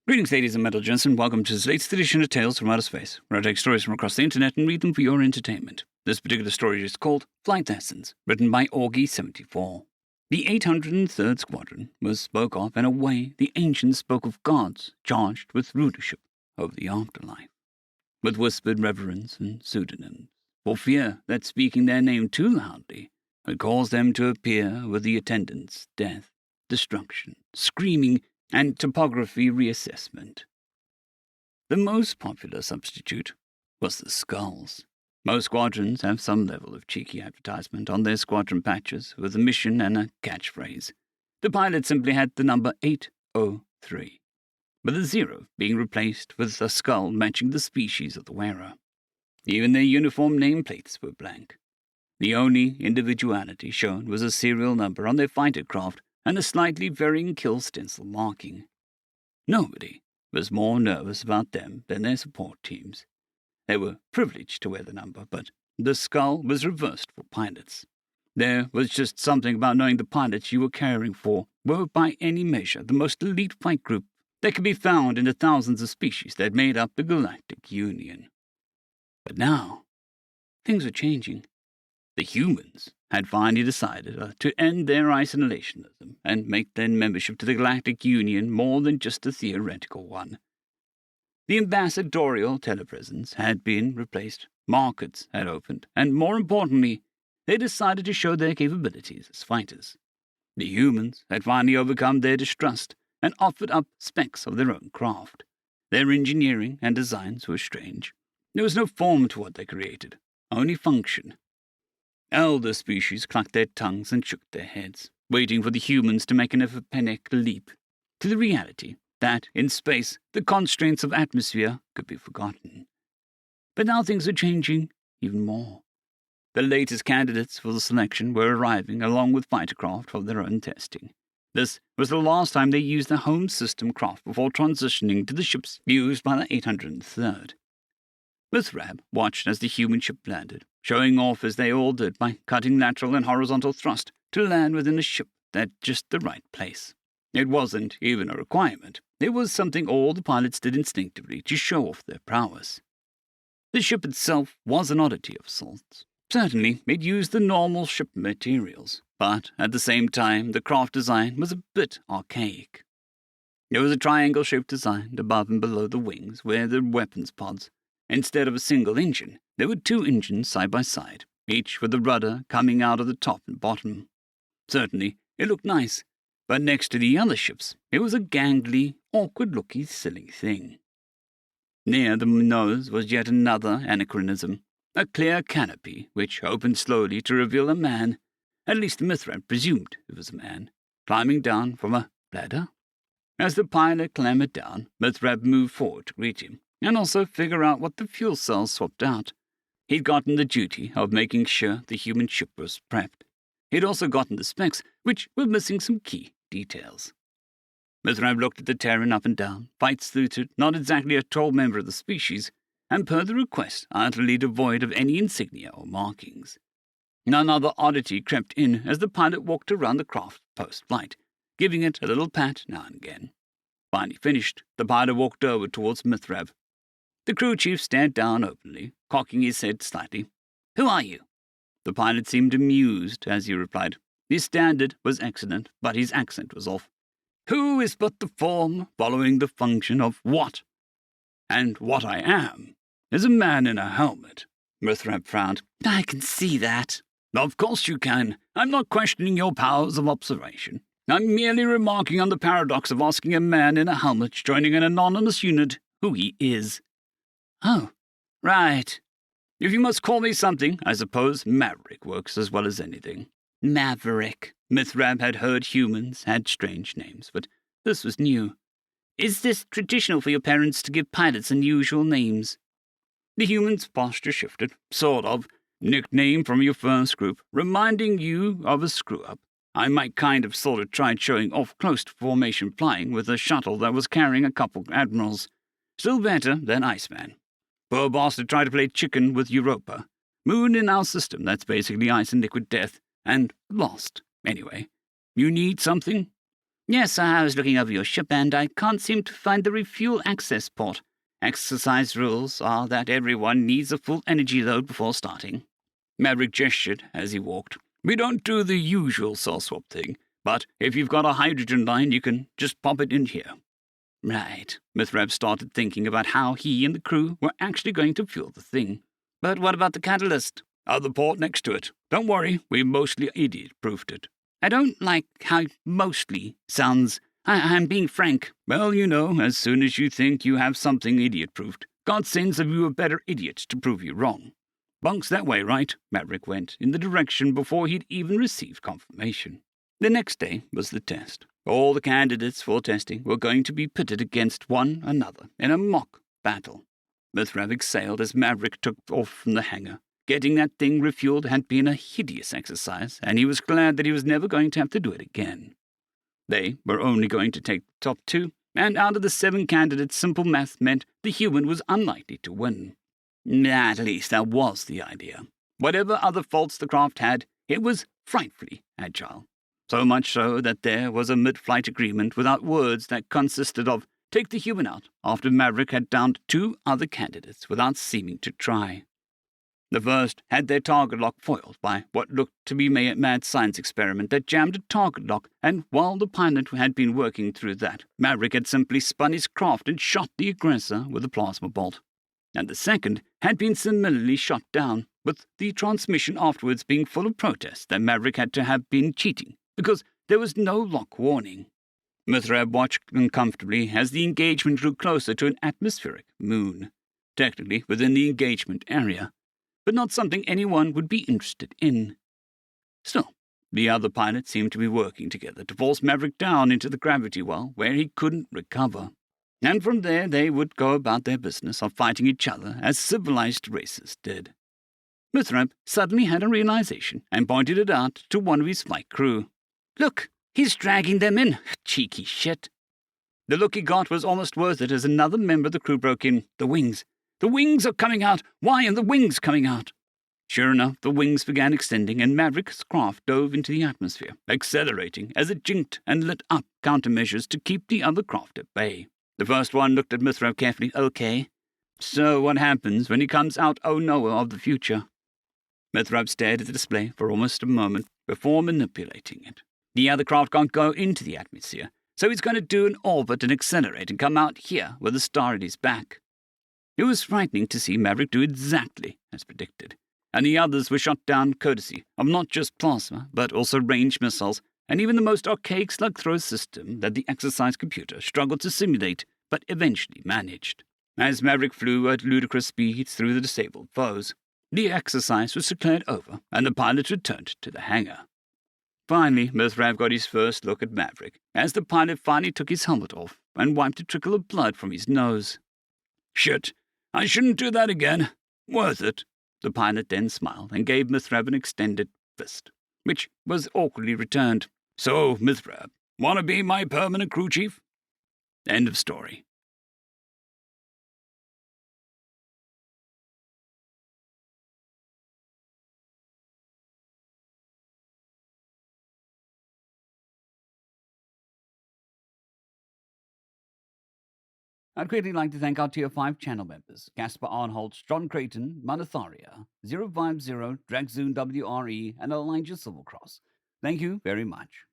Greetings, ladies and metal gents, and welcome to this latest edition of Tales from Outer Space, where I take stories from across the internet and read them for your entertainment. This particular story is called Flight Lessons, written by Augie74. The 803rd Squadron was spoke of in a way the ancients spoke of gods charged with rulership over the afterlife, with whispered reverence and pseudonyms, for fear that speaking their name too loudly would cause them to appear with the attendants death, destruction, screaming, and topography reassessment. The most popular substitute was the skulls. Most squadrons have some level of cheeky advertisement on their squadron patches with a mission and a catchphrase. The pilot simply had the number 803, with a 0 being replaced with a skull matching the species of the wearer. Even their uniform nameplates were blank. The only individuality shown was a serial number on their fighter craft and a slightly varying kill stencil marking. Nobody was more nervous about them than their support teams. They were privileged to wear the number, but the skull was reversed for pilots. There was just something about knowing the pilots you were caring for were by any measure the most elite fight group that could be found in the thousands of species that made up the Galactic Union. But now, things were changing. The humans had finally decided to end their isolationism and make their membership to the Galactic Union more than just a theoretical one. The ambassadorial telepresence had been replaced, markets had opened, and more importantly, they decided to show their capabilities as fighters. The humans had finally overcome their distrust and offered up specs of their own craft. Their engineering and designs were strange. There was no form to what they created, only function. Elder species clucked their tongues and shook their heads, waiting for the humans to make an epiphanic leap to the reality that, in space, the constraints of atmosphere could be forgotten. But now things were changing even more. The latest candidates for the selection were arriving along with fighter craft for their own testing. This was the last time they used the home system craft before transitioning to the ships used by the 803rd. Mithrab watched as the human ship landed, showing off as they all did by cutting lateral and horizontal thrust to land within a ship at just the right place. It wasn't even a requirement. It was something all the pilots did instinctively to show off their prowess. The ship itself was an oddity of sorts. Certainly, it used the normal ship materials, but at the same time, the craft design was a bit archaic. There was a triangle-shaped design above and below the wings where the weapons pods. Instead of a single engine, there were 2 engines side by side, each with the rudder coming out of the top and bottom. Certainly, it looked nice, but next to the other ships, it was a gangly, awkward-looking, silly thing. Near the nose was yet another anachronism, a clear canopy which opened slowly to reveal a man, at least Mithrab presumed it was a man, climbing down from a ladder. As the pilot clambered down, Mithrab moved forward to greet him, and also figure out what the fuel cells swapped out. He'd gotten the duty of making sure the human ship was prepped. He'd also gotten the specs, which were missing some key details. Mithrab looked at the Terran up and down, fight-suited, not exactly a tall member of the species, and per the request, utterly devoid of any insignia or markings. Another oddity crept in as the pilot walked around the craft post-flight, giving it a little pat now and again. Finally finished, the pilot walked over towards Mithrab. The crew chief stared down openly, cocking his head slightly. "Who are you?" The pilot seemed amused as he replied. His standard was excellent, but his accent was off. "Who is but the form following the function of what? And what I am is a man in a helmet." Mithrab frowned. "I can see that." "Of course you can. I'm not questioning your powers of observation. I'm merely remarking on the paradox of asking a man in a helmet joining an anonymous unit who he is." "Oh, right. If you must call me something, I suppose Maverick works as well as anything." Maverick. Mithrab had heard humans had strange names, but this was new. "Is this traditional for your parents to give pilots unusual names?" The human's posture shifted, sort of. "Nickname from your first group, reminding you of a screw-up. I might kind of sort of tried showing off close to formation flying with a shuttle that was carrying a couple admirals. Still better than Iceman. Poor bastard tried to play chicken with Europa. Moon in our system, that's basically ice and liquid death, and lost. Anyway, you need something?" Yes, I was looking over your ship and I can't seem to find the refuel access port. Exercise rules are that everyone needs a full energy load before starting. Maverick gestured as he walked. We don't do the usual cell swap thing, but if you've got a hydrogen line, you can just pop it in here. Right. Mithrav started thinking about how he and the crew were actually going to fuel the thing. But what about the catalyst? The port next to it. Don't worry, we mostly idiot-proofed it. I don't like how mostly sounds. I'm being frank. Well, you know, as soon as you think you have something idiot-proofed, God sends a few better idiots to prove you wrong. Bunks that way, right? Maverick went in the direction before he'd even received confirmation. The next day was the test. All the candidates for testing were going to be pitted against one another in a mock battle. Mithrav exhaled as Maverick took off from the hangar. Getting that thing refueled had been a hideous exercise, and he was glad that he was never going to have to do it again. They were only going to take the top two, and out of the 7 candidates, simple math meant the human was unlikely to win. At least that was the idea. Whatever other faults the craft had, it was frightfully agile. So much so that there was a mid-flight agreement without words that consisted of take the human out after Maverick had downed 2 other candidates without seeming to try. The first had their target lock foiled by what looked to be a mad science experiment that jammed a target lock, and while the pilot had been working through that, Maverick had simply spun his craft and shot the aggressor with a plasma bolt. And the second had been similarly shot down, with the transmission afterwards being full of protest that Maverick had to have been cheating, because there was no lock warning. Mithrav watched uncomfortably as the engagement drew closer to an atmospheric moon, technically within the engagement area, but not something anyone would be interested in. Still, the other pilots seemed to be working together to force Maverick down into the gravity well where he couldn't recover. And from there they would go about their business of fighting each other as civilized races did. Mithrav suddenly had a realization and pointed it out to one of his flight crew. Look, he's dragging them in. Cheeky shit. The look he got was almost worth it as another member of the crew broke in. The wings. The wings are coming out! Why are the wings coming out? Sure enough, the wings began extending, and Maverick's craft dove into the atmosphere, accelerating as it jinked and lit up countermeasures to keep the other craft at bay. The first one looked at Mithrav carefully. Okay. So what happens when he comes out knower of the future? Mithrav stared at the display for almost a moment before manipulating it. The other craft can't go into the atmosphere, so he's going to do an orbit and accelerate and come out here with the star at his back. It was frightening to see Maverick do exactly as predicted, and the others were shot down courtesy of not just plasma, but also ranged missiles, and even the most archaic slug-throw system that the exercise computer struggled to simulate, but eventually managed. As Maverick flew at ludicrous speeds through the disabled foes, the exercise was declared over, and the pilot returned to the hangar. Finally, Mithrav got his first look at Maverick, as the pilot finally took his helmet off and wiped a trickle of blood from his nose. Shit. I shouldn't do that again. Worth it. The pilot then smiled and gave Mithrav an extended fist, which was awkwardly returned. So, Mithrav, want to be my permanent crew chief? End of story. I'd greatly like to thank our Tier 5 channel members, Caspar Arnholtz, John Creighton, Manatharia, 050, Dragzoon WRE, and Elijah Silvercross. Thank you very much.